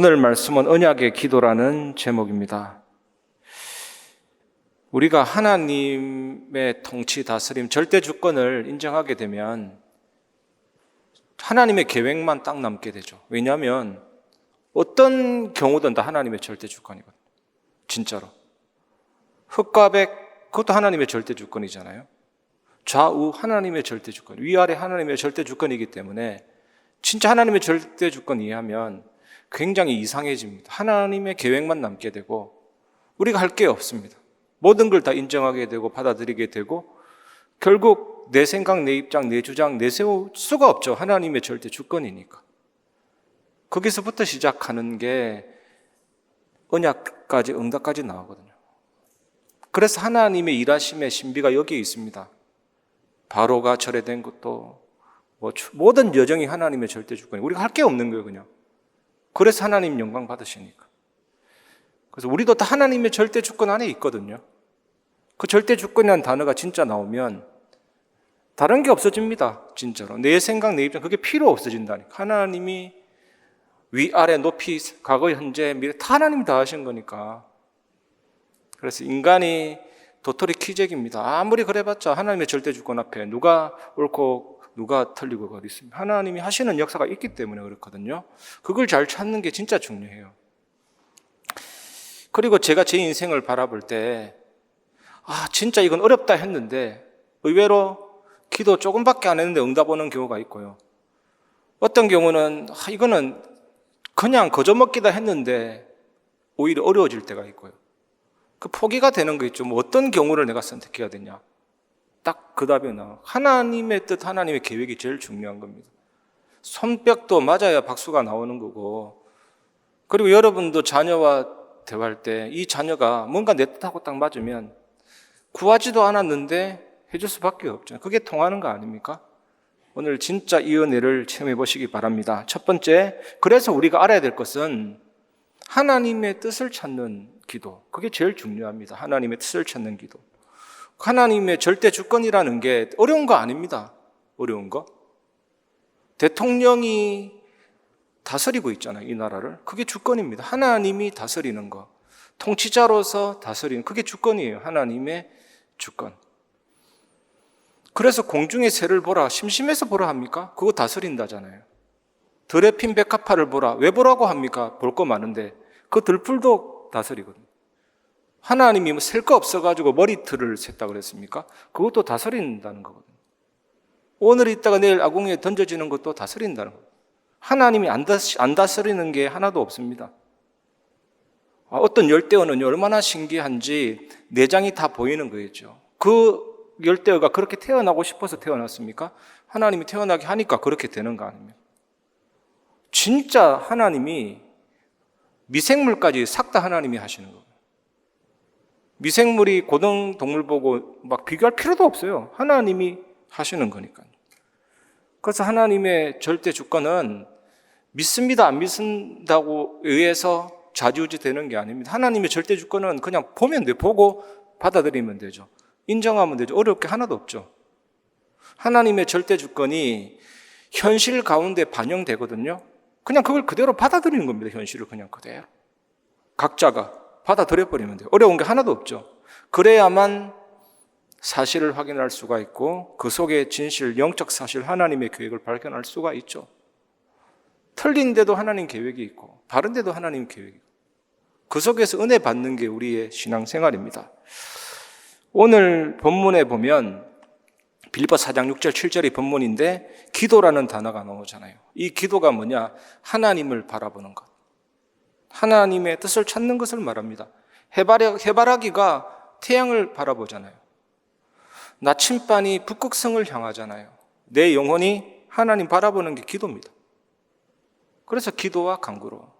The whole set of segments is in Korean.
오늘 말씀은 언약의 기도라는 제목입니다. 우리가 하나님의 통치, 다스림, 절대 주권을 인정하게 되면 하나님의 계획만 딱 남게 되죠. 왜냐하면 어떤 경우든 다 하나님의 절대 주권이거든요. 진짜로. 흙과 백, 그것도 하나님의 절대 주권이잖아요. 좌우 하나님의 절대 주권, 위아래 하나님의 절대 주권이기 때문에 진짜 하나님의 절대 주권 이해하면 굉장히 이상해집니다. 하나님의 계획만 남게 되고 우리가 할 게 없습니다. 모든 걸 다 인정하게 되고 받아들이게 되고 결국 내 생각, 내 입장, 내 주장 내세울 수가 없죠. 하나님의 절대 주권이니까. 거기서부터 시작하는 게 언약까지, 응답까지 나오거든요. 그래서 하나님의 일하심의 신비가 여기에 있습니다. 바로가 철회된 것도 모든 여정이 하나님의 절대 주권이에요. 우리가 할 게 없는 거예요, 그냥. 그래서 하나님 영광 받으시니까. 그래서 우리도 다 하나님의 절대 주권 안에 있거든요. 그 절대 주권이라는 단어가 진짜 나오면 다른 게 없어집니다. 진짜로. 내 생각, 내 입장, 그게 필요 없어진다니까. 하나님이 위아래, 높이, 과거, 현재, 미래 다 하나님이 다 하신 거니까. 그래서 인간이 도토리 키재기입니다. 아무리 그래봤자 하나님의 절대 주권 앞에 누가 옳고 누가 틀리고 어디 있습니다. 하나님이 하시는 역사가 있기 때문에 그렇거든요. 그걸 잘 찾는 게 진짜 중요해요. 그리고 제가 제 인생을 바라볼 때 진짜 이건 어렵다 했는데 의외로 기도 조금밖에 안 했는데 응답 오는 경우가 있고요. 어떤 경우는 이거는 그냥 거저먹기다 했는데 오히려 어려워질 때가 있고요. 그 포기가 되는 거 있죠. 어떤 경우를 내가 선택해야 되냐. 딱 그 답이 나와. 하나님의 뜻, 하나님의 계획이 제일 중요한 겁니다. 손뼉도 맞아야 박수가 나오는 거고, 그리고 여러분도 자녀와 대화할 때 이 자녀가 뭔가 내 뜻하고 딱 맞으면 구하지도 않았는데 해줄 수밖에 없죠. 그게 통하는 거 아닙니까? 오늘 진짜 이 은혜를 체험해 보시기 바랍니다. 첫 번째, 그래서 우리가 알아야 될 것은 하나님의 뜻을 찾는 기도. 그게 제일 중요합니다. 하나님의 뜻을 찾는 기도. 하나님의 절대 주권이라는 게 어려운 거 아닙니다. 어려운 거. 대통령이 다스리고 있잖아요, 이 나라를. 그게 주권입니다. 하나님이 다스리는 거. 통치자로서 다스리는, 그게 주권이에요. 하나님의 주권. 그래서 공중의 새를 보라, 심심해서 보라 합니까? 그거 다스린다잖아요. 들에 핀 백합화를 보라. 왜 보라고 합니까? 볼 거 많은데. 그 들풀도 다스리거든요. 하나님이 셀 거 없어가지고 머리털을 셌다 그랬습니까? 그것도 다스린다는 거거든요. 오늘 있다가 내일 아궁이에 던져지는 것도 다스린다는 거예요. 하나님이 안 다스리는 게 하나도 없습니다. 어떤 열대어는 얼마나 신기한지 내장이 다 보이는 거겠죠. 그 열대어가 그렇게 태어나고 싶어서 태어났습니까? 하나님이 태어나게 하니까 그렇게 되는 거 아닙니까? 진짜 하나님이 미생물까지 싹 다 하나님이 하시는 거예요. 미생물이 고등동물 보고 막 비교할 필요도 없어요. 하나님이 하시는 거니까요. 그래서 하나님의 절대 주권은 믿습니다, 안 믿는다고 의해서 좌지우지 되는 게 아닙니다. 하나님의 절대 주권은 그냥 보면 돼요. 보고 받아들이면 되죠. 인정하면 되죠. 어려울 게 하나도 없죠. 하나님의 절대 주권이 현실 가운데 반영되거든요. 그냥 그걸 그대로 받아들이는 겁니다. 현실을 그냥 그대로. 각자가 받아들여버리면 돼요. 어려운 게 하나도 없죠. 그래야만 사실을 확인할 수가 있고 그 속에 진실, 영적 사실, 하나님의 계획을 발견할 수가 있죠. 틀린 데도 하나님 계획이 있고 다른 데도 하나님 계획이 있고 그 속에서 은혜 받는 게 우리의 신앙생활입니다. 오늘 본문에 보면 빌립보 4장 6절 7절이 본문인데 기도라는 단어가 나오잖아요. 이 기도가 뭐냐? 하나님을 바라보는 것. 하나님의 뜻을 찾는 것을 말합니다. 해바라기가 태양을 바라보잖아요. 나침반이 북극성을 향하잖아요. 내 영혼이 하나님 바라보는 게 기도입니다. 그래서 기도와 간구로.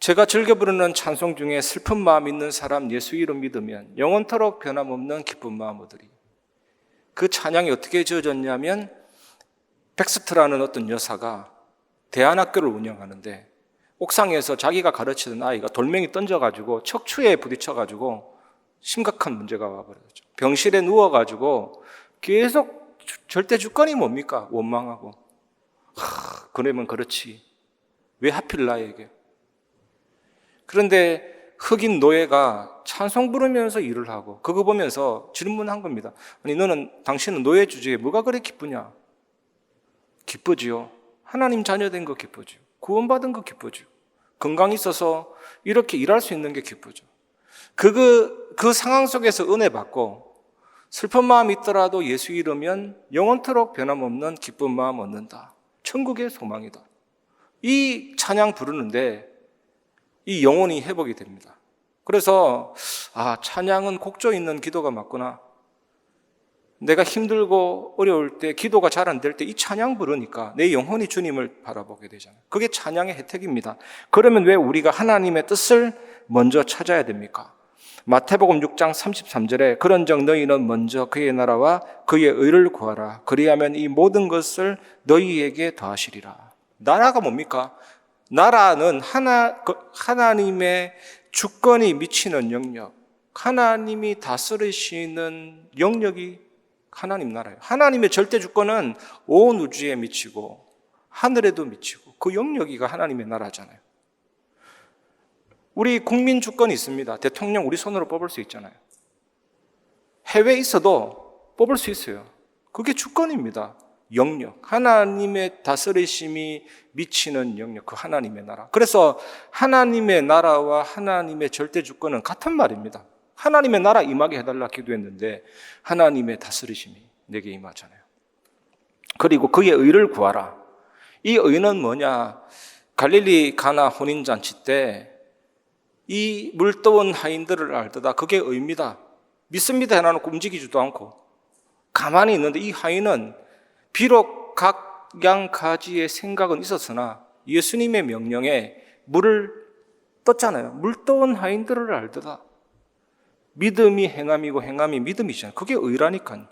제가 즐겨 부르는 찬송 중에 슬픈 마음 있는 사람 예수 이름 믿으면 영원토록 변함없는 기쁜 마음 얻으리. 그 찬양이 어떻게 지어졌냐면 백스트라는 어떤 여사가 대안학교를 운영하는데 옥상에서 자기가 가르치던 아이가 돌멩이 던져가지고 척추에 부딪혀가지고 심각한 문제가 와버렸죠. 병실에 누워가지고 계속 절대 주권이 뭡니까? 원망하고. 그러면 그렇지. 왜 하필 나에게? 그런데 흑인 노예가 찬송 부르면서 일을 하고 그거 보면서 질문한 겁니다. 아니 당신은 노예 주제에 뭐가 그렇게 기쁘냐? 기쁘지요. 하나님 자녀된 거 기쁘죠. 구원받은 거 기쁘죠. 건강이 있어서 이렇게 일할 수 있는 게 기쁘죠. 그 상황 속에서 은혜 받고 슬픈 마음이 있더라도 예수 이르면 영원토록 변함없는 기쁜 마음 얻는다. 천국의 소망이다. 이 찬양 부르는데 이 영혼이 회복이 됩니다. 그래서 찬양은 곡조 있는 기도가 맞구나. 내가 힘들고 어려울 때 기도가 잘 안 될 때 이 찬양 부르니까 내 영혼이 주님을 바라보게 되잖아요. 그게 찬양의 혜택입니다. 그러면 왜 우리가 하나님의 뜻을 먼저 찾아야 됩니까? 마태복음 6장 33절에 그런즉 너희는 먼저 그의 나라와 그의 의를 구하라. 그리하면 이 모든 것을 너희에게 더하시리라. 나라가 뭡니까? 나라는 하나님의 주권이 미치는 영역, 하나님이 다스리시는 영역이 하나님 나라예요. 하나님의 절대 주권은 온 우주에 미치고 하늘에도 미치고 그 영역이가 하나님의 나라잖아요. 우리 국민 주권이 있습니다. 대통령 우리 손으로 뽑을 수 있잖아요. 해외에 있어도 뽑을 수 있어요. 그게 주권입니다. 영역, 하나님의 다스리심이 미치는 영역, 그 하나님의 나라. 그래서 하나님의 나라와 하나님의 절대 주권은 같은 말입니다. 하나님의 나라 임하게 해달라 기도했는데 하나님의 다스리심이 내게 임하잖아요. 그리고 그의 의를 구하라. 이 의는 뭐냐? 갈릴리 가나 혼인잔치 때 이 물떠온 하인들을 알더다. 그게 의입니다. 믿습니다 해놔놓고 움직이지도 않고 가만히 있는데 이 하인은 비록 각양가지의 생각은 있었으나 예수님의 명령에 물을 떴잖아요. 물떠온 하인들을 알더다. 믿음이 행함이고 행함이 믿음이잖아요. 그게 의라니까요.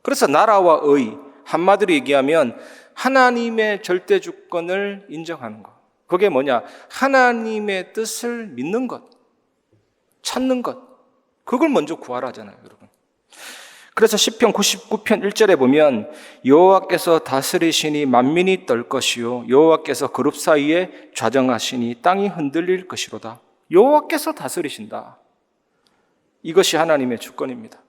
그래서 나라와 의, 한마디로 얘기하면 하나님의 절대 주권을 인정하는 것. 그게 뭐냐? 하나님의 뜻을 믿는 것, 찾는 것. 그걸 먼저 구하라잖아요, 여러분. 그래서 시편 99편 1절에 보면 여호와께서 다스리시니 만민이 떨 것이요 여호와께서 그룹 사이에 좌정하시니 땅이 흔들릴 것이로다. 여호와께서 다스리신다. 이것이 하나님의 주권입니다.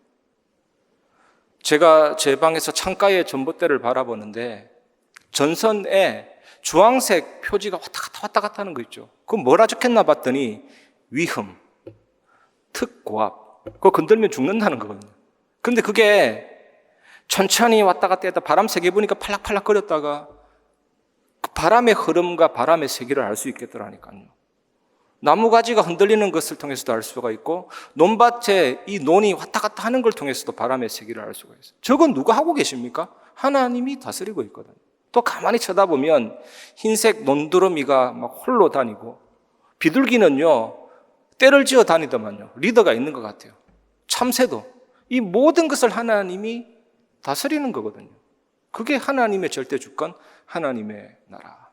제가 제 방에서 창가에 전봇대를 바라보는데 전선에 주황색 표지가 왔다 갔다 하는 거 있죠. 그건 뭐라 적혔나 봤더니 위험, 특고압. 그거 건들면 죽는다는 거거든요. 근데 그게 천천히 왔다 갔다 했다 바람 세게 부니까 팔락팔락 거렸다가 그 바람의 흐름과 바람의 세기를 알 수 있겠더라니까요. 나무가지가 흔들리는 것을 통해서도 알 수가 있고 논밭에 이 논이 왔다 갔다 하는 걸 통해서도 바람의 세기를 알 수가 있어요. 저건 누가 하고 계십니까? 하나님이 다스리고 있거든요. 또 가만히 쳐다보면 흰색 논두러미가 막 홀로 다니고 비둘기는요 떼를 지어 다니더만요. 리더가 있는 것 같아요. 참새도 이 모든 것을 하나님이 다스리는 거거든요. 그게 하나님의 절대 주권, 하나님의 나라.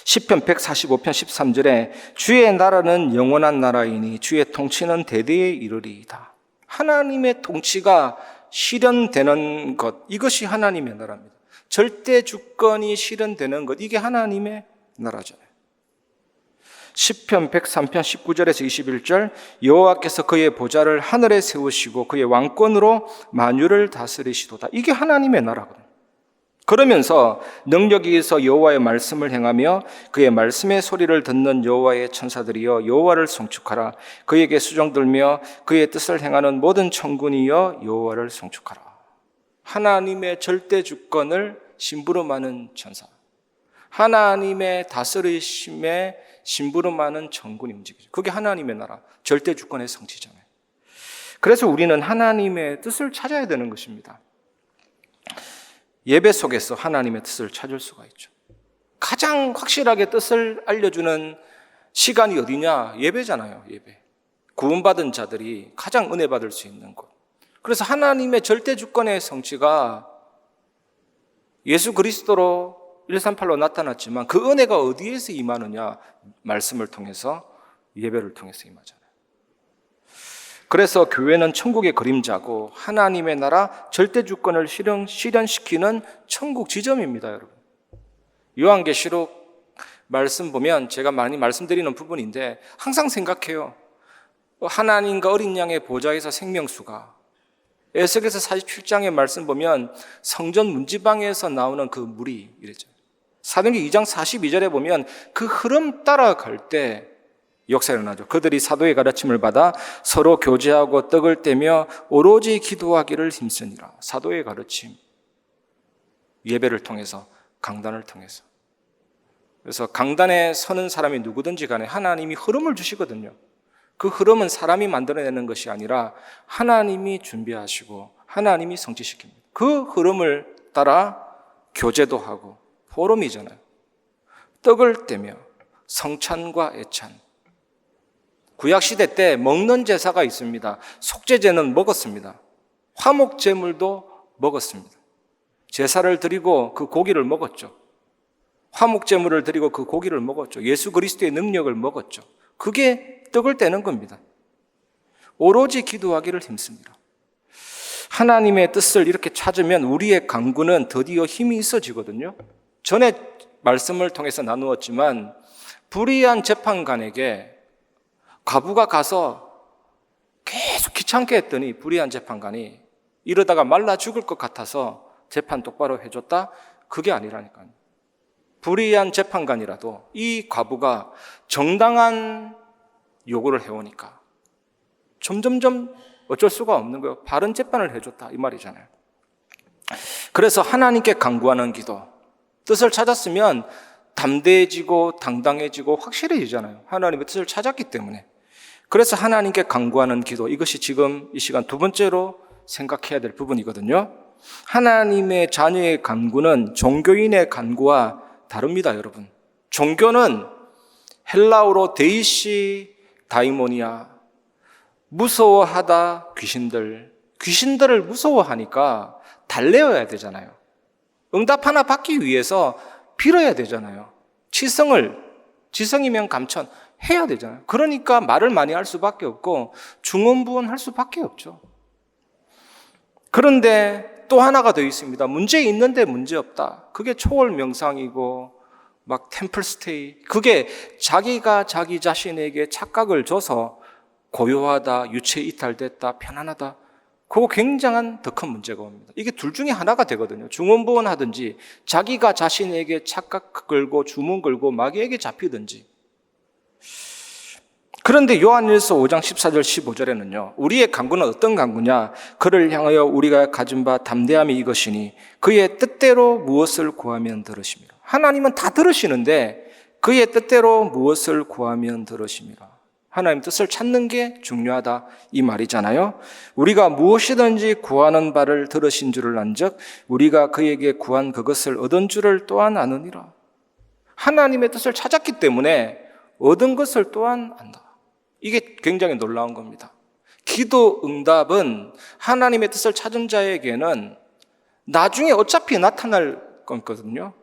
시편 145편 13절에 주의 나라는 영원한 나라이니 주의 통치는 대대에 이르리이다. 하나님의 통치가 실현되는 것, 이것이 하나님의 나라입니다. 절대 주권이 실현되는 것, 이게 하나님의 나라잖아요. 시편 103편 19절에서 21절 여호와께서 그의 보좌를 하늘에 세우시고 그의 왕권으로 만유를 다스리시도다. 이게 하나님의 나라거든요. 그러면서 능력이 있어 여호와의 말씀을 행하며 그의 말씀의 소리를 듣는 여호와의 천사들이여 여호와를 송축하라. 그에게 수종들며 그의 뜻을 행하는 모든 천군이여 여호와를 송축하라. 하나님의 절대 주권을 심부름하는 천사, 하나님의 다스리심에 심부름하는 천군이 움직이죠. 그게 하나님의 나라, 절대 주권의 성취잖아요. 그래서 우리는 하나님의 뜻을 찾아야 되는 것입니다. 예배 속에서 하나님의 뜻을 찾을 수가 있죠. 가장 확실하게 뜻을 알려주는 시간이 어디냐? 예배잖아요. 예배. 구원받은 자들이 가장 은혜 받을 수 있는 곳. 그래서 하나님의 절대 주권의 성취가 예수 그리스도로 138로 나타났지만 그 은혜가 어디에서 임하느냐? 말씀을 통해서, 예배를 통해서 임하잖아요. 그래서 교회는 천국의 그림자고 하나님의 나라 절대 주권을 실현시키는 천국 지점입니다, 여러분. 요한계시록 말씀 보면 제가 많이 말씀드리는 부분인데 항상 생각해요. 하나님과 어린 양의 보좌에서 생명수가, 에스겔서 47장의 말씀 보면 성전 문지방에서 나오는 그 물이 이랬죠. 사도행전 2장 42절에 보면 그 흐름 따라갈 때 역사가 일어나죠. 그들이 사도의 가르침을 받아 서로 교제하고 떡을 떼며 오로지 기도하기를 힘쓰니라. 사도의 가르침, 예배를 통해서, 강단을 통해서. 그래서 강단에 서는 사람이 누구든지 간에 하나님이 흐름을 주시거든요. 그 흐름은 사람이 만들어내는 것이 아니라 하나님이 준비하시고 하나님이 성취시킵니다. 그 흐름을 따라 교제도 하고 포럼이잖아요. 떡을 떼며 성찬과 애찬. 구약시대 때 먹는 제사가 있습니다. 속죄제는 먹었습니다. 화목제물도 먹었습니다. 제사를 드리고 그 고기를 먹었죠. 화목제물을 드리고 그 고기를 먹었죠. 예수 그리스도의 능력을 먹었죠. 그게 떡을 떼는 겁니다. 오로지 기도하기를 힘씁니다. 하나님의 뜻을 이렇게 찾으면 우리의 간구는 드디어 힘이 있어지거든요. 전에 말씀을 통해서 나누었지만 불의한 재판관에게 과부가 가서 계속 귀찮게 했더니 불의한 재판관이 이러다가 말라 죽을 것 같아서 재판 똑바로 해줬다? 그게 아니라니까요. 불의한 재판관이라도 이 과부가 정당한 요구를 해오니까 점점점 어쩔 수가 없는 거예요. 바른 재판을 해줬다 이 말이잖아요. 그래서 하나님께 간구하는 기도, 뜻을 찾았으면 담대해지고 당당해지고 확실해지잖아요. 하나님의 뜻을 찾았기 때문에. 그래서 하나님께 간구하는 기도, 이것이 지금 이 시간 두 번째로 생각해야 될 부분이거든요. 하나님의 자녀의 간구는 종교인의 간구와 다릅니다, 여러분. 종교는 헬라어로 데이시 다이모니아, 무서워하다 귀신들을 무서워하니까 달래어야 되잖아요. 응답 하나 받기 위해서 빌어야 되잖아요. 지성이면 감천 해야 되잖아요. 그러니까 말을 많이 할 수밖에 없고 중언부언할 수밖에 없죠. 그런데 또 하나가 더 있습니다. 문제 있는데 문제 없다. 그게 초월 명상이고 막 템플스테이, 그게 자기가 자기 자신에게 착각을 줘서 고요하다, 유체 이탈됐다, 편안하다, 그거 굉장한 더 큰 문제가 옵니다. 이게 둘 중에 하나가 되거든요. 중언부언 하든지 자기가 자신에게 착각 걸고 주문 걸고 마귀에게 잡히든지. 그런데 요한일서 5장 14절 15절에는요. 우리의 간구는 어떤 간구냐? 그를 향하여 우리가 가진 바 담대함이 이것이니 그의 뜻대로 무엇을 구하면 들으심이라. 하나님은 다 들으시는데 그의 뜻대로 무엇을 구하면 들으심이라. 하나님 뜻을 찾는 게 중요하다 이 말이잖아요. 우리가 무엇이든지 구하는 바를 들으신 줄을 안즉 우리가 그에게 구한 그것을 얻은 줄을 또한 아느니라. 하나님의 뜻을 찾았기 때문에 얻은 것을 또한 안다. 이게 굉장히 놀라운 겁니다. 기도 응답은 하나님의 뜻을 찾은 자에게는 나중에 어차피 나타날 거거든요.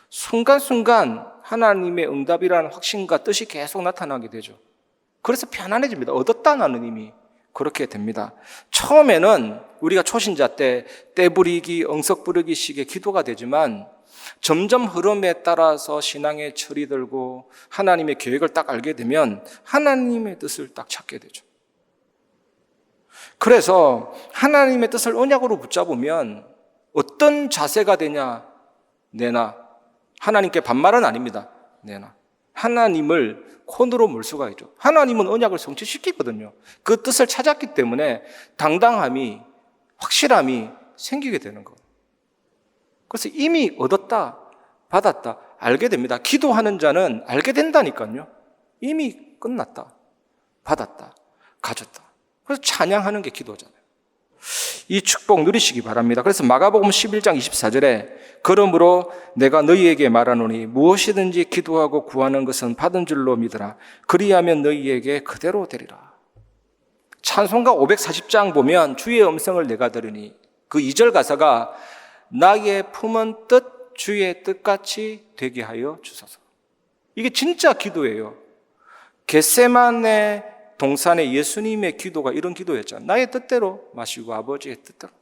순간순간 하나님의 응답이라는 확신과 뜻이 계속 나타나게 되죠. 그래서 편안해집니다. 얻었다 나는 이미 그렇게 됩니다. 처음에는 우리가 초신자 때 떼부리기, 엉석부르기식의 기도가 되지만 점점 흐름에 따라서 신앙의 철이 들고 하나님의 계획을 딱 알게 되면 하나님의 뜻을 딱 찾게 되죠. 그래서 하나님의 뜻을 언약으로 붙잡으면 어떤 자세가 되냐? 내나. 하나님께 반말은 아닙니다. 내나. 하나님을 콘으로 물 수가 있죠. 하나님은 언약을 성취시키거든요. 그 뜻을 찾았기 때문에 당당함이, 확실함이 생기게 되는 거예요. 그래서 이미 얻었다, 받았다, 알게 됩니다. 기도하는 자는 알게 된다니까요. 이미 끝났다, 받았다, 가졌다. 그래서 찬양하는 게 기도잖아요. 이 축복 누리시기 바랍니다. 그래서 마가복음 11장 24절에 그러므로 내가 너희에게 말하노니 무엇이든지 기도하고 구하는 것은 받은 줄로 믿으라. 그리하면 너희에게 그대로 되리라. 찬송가 540장 보면 주의 음성을 내가 들으니 그 2절 가사가 나의 품은 뜻 주의 뜻같이 되게 하여 주소서. 이게 진짜 기도예요. 겟세마네 동산의 예수님의 기도가 이런 기도였잖아요. 나의 뜻대로 마시고 아버지의 뜻대로.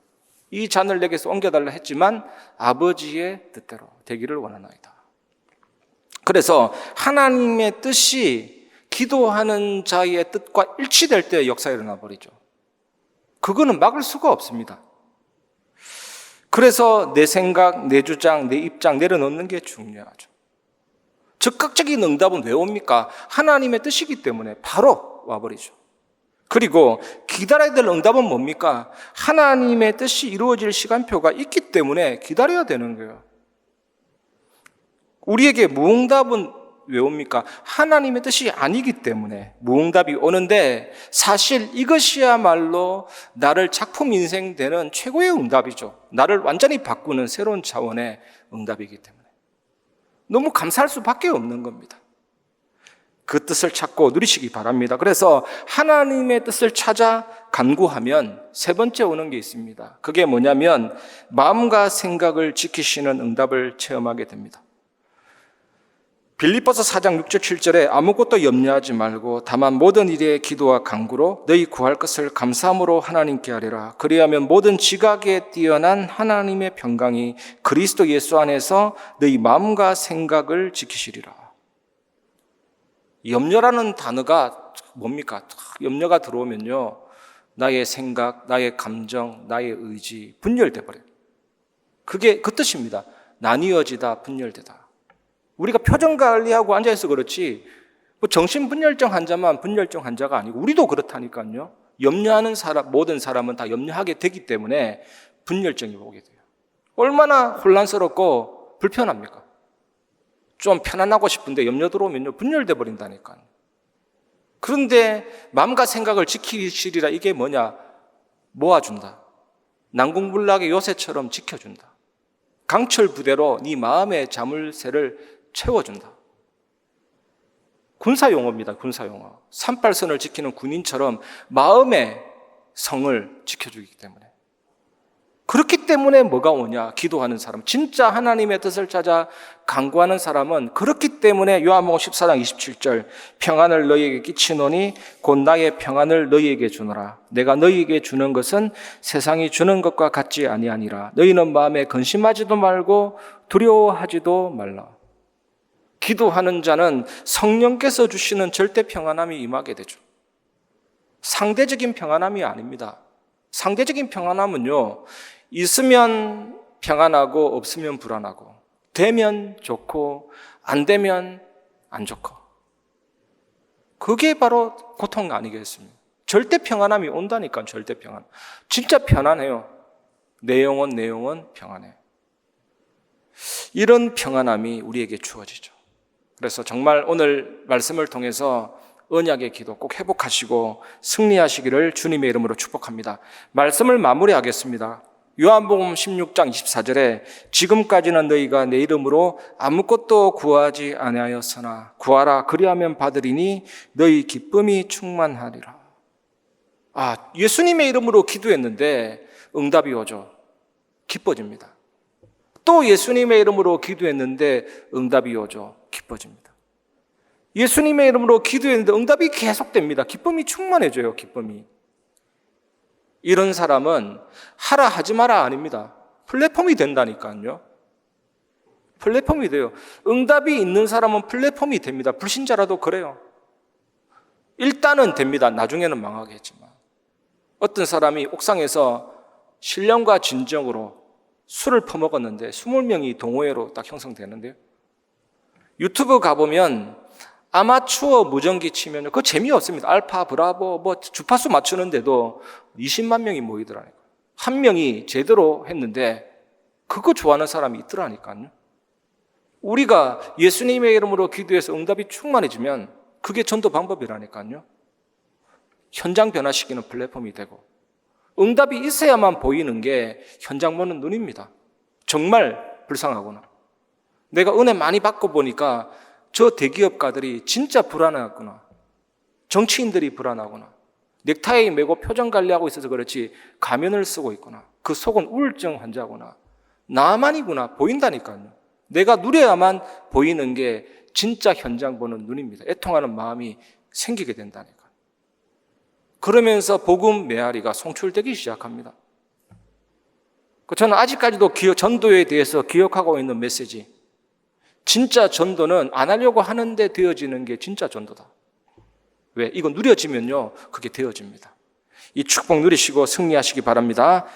이 잔을 내게서 옮겨달라 했지만 아버지의 뜻대로 되기를 원하나이다. 그래서 하나님의 뜻이 기도하는 자의 뜻과 일치될 때 역사가 일어나 버리죠. 그거는 막을 수가 없습니다. 그래서 내 생각, 내 주장, 내 입장 내려놓는 게 중요하죠. 즉각적인 응답은 왜 옵니까? 하나님의 뜻이기 때문에 바로 와버리죠. 그리고 기다려야 될 응답은 뭡니까? 하나님의 뜻이 이루어질 시간표가 있기 때문에 기다려야 되는 거예요. 우리에게 무응답은 왜 옵니까? 하나님의 뜻이 아니기 때문에 무응답이 오는데, 사실 이것이야말로 나를 작품 인생 되는 최고의 응답이죠. 나를 완전히 바꾸는 새로운 차원의 응답이기 때문에 너무 감사할 수밖에 없는 겁니다. 그 뜻을 찾고 누리시기 바랍니다. 그래서 하나님의 뜻을 찾아 간구하면 세 번째 오는 게 있습니다. 그게 뭐냐면 마음과 생각을 지키시는 응답을 체험하게 됩니다. 빌립보서 4장 6절 7절에 아무것도 염려하지 말고 다만 모든 일에 기도와 간구로 너희 구할 것을 감사함으로 하나님께 아뢰라. 그리하면 모든 지각에 뛰어난 하나님의 평강이 그리스도 예수 안에서 너희 마음과 생각을 지키시리라. 염려라는 단어가 뭡니까? 염려가 들어오면요, 나의 생각, 나의 감정, 나의 의지 분열돼 버려요. 그게 그 뜻입니다. 나뉘어지다, 분열되다. 우리가 표정 관리하고 앉아있어 그렇지 뭐 정신분열증 환자만 분열증 환자가 아니고 우리도 그렇다니까요. 염려하는 사람, 모든 사람은 다 염려하게 되기 때문에 분열증이 오게 돼요. 얼마나 혼란스럽고 불편합니까? 좀 편안하고 싶은데 염려 들어오면요 분열돼 버린다니까요. 그런데 마음과 생각을 지키시리라, 이게 뭐냐? 모아준다. 난공불락의 요새처럼 지켜준다. 강철 부대로 네 마음의 자물쇠를 채워준다. 군사용어입니다. 군사용어. 38선을 지키는 군인처럼 마음의 성을 지켜주기 때문에. 그렇기 때문에 뭐가 오냐? 기도하는 사람, 진짜 하나님의 뜻을 찾아 간구하는 사람은 그렇기 때문에 요한복음 14장 27절 평안을 너희에게 끼치노니 곧 나의 평안을 너희에게 주노라. 내가 너희에게 주는 것은 세상이 주는 것과 같지 아니하니라. 너희는 마음에 근심하지도 말고 두려워하지도 말라. 기도하는 자는 성령께서 주시는 절대 평안함이 임하게 되죠. 상대적인 평안함이 아닙니다. 상대적인 평안함은요, 있으면 평안하고 없으면 불안하고, 되면 좋고 안 되면 안 좋고, 그게 바로 고통 아니겠습니까? 절대 평안함이 온다니까. 절대 평안. 진짜 편안해요. 내 영혼 평안해. 이런 평안함이 우리에게 주어지죠. 그래서 정말 오늘 말씀을 통해서 언약의 기도 꼭 회복하시고 승리하시기를 주님의 이름으로 축복합니다. 말씀을 마무리하겠습니다. 요한복음 16장 24절에 지금까지는 너희가 내 이름으로 아무것도 구하지 아니하였으나 구하라 그리하면 받으리니 너희 기쁨이 충만하리라. 예수님의 이름으로 기도했는데 응답이 오죠. 기뻐집니다. 또 예수님의 이름으로 기도했는데 응답이 오죠. 기뻐집니다. 예수님의 이름으로 기도했는데 응답이 계속됩니다. 기쁨이 충만해져요. 기쁨이. 이런 사람은 하라 하지 마라 아닙니다. 플랫폼이 된다니까요. 플랫폼이 돼요. 응답이 있는 사람은 플랫폼이 됩니다. 불신자라도 그래요. 일단은 됩니다. 나중에는 망하겠지만. 어떤 사람이 옥상에서 신령과 진정으로 술을 퍼먹었는데 20명이 동호회로 딱 형성되는데요. 유튜브 가보면 아마추어 무전기 치면 그거 재미없습니다. 알파, 브라보, 주파수 맞추는데도 20만 명이 모이더라니까요. 한 명이 제대로 했는데 그거 좋아하는 사람이 있더라니까요. 우리가 예수님의 이름으로 기도해서 응답이 충만해지면 그게 전도 방법이라니까요. 현장 변화시키는 플랫폼이 되고, 응답이 있어야만 보이는 게 현장 보는 눈입니다. 정말 불쌍하구나. 내가 은혜 많이 받고 보니까 저 대기업가들이 진짜 불안하구나. 정치인들이 불안하구나. 넥타이 메고 표정 관리하고 있어서 그렇지 가면을 쓰고 있구나. 그 속은 우울증 환자구나. 나만이구나. 보인다니까요. 내가 누려야만 보이는 게 진짜 현장 보는 눈입니다. 애통하는 마음이 생기게 된다니까. 그러면서 복음 메아리가 송출되기 시작합니다. 저는 아직까지도 전도에 대해서 기억하고 있는 메시지, 진짜 전도는 안 하려고 하는데 되어지는 게 진짜 전도다. 왜? 이거 누려지면요, 그게 되어집니다. 이 축복 누리시고 승리하시기 바랍니다.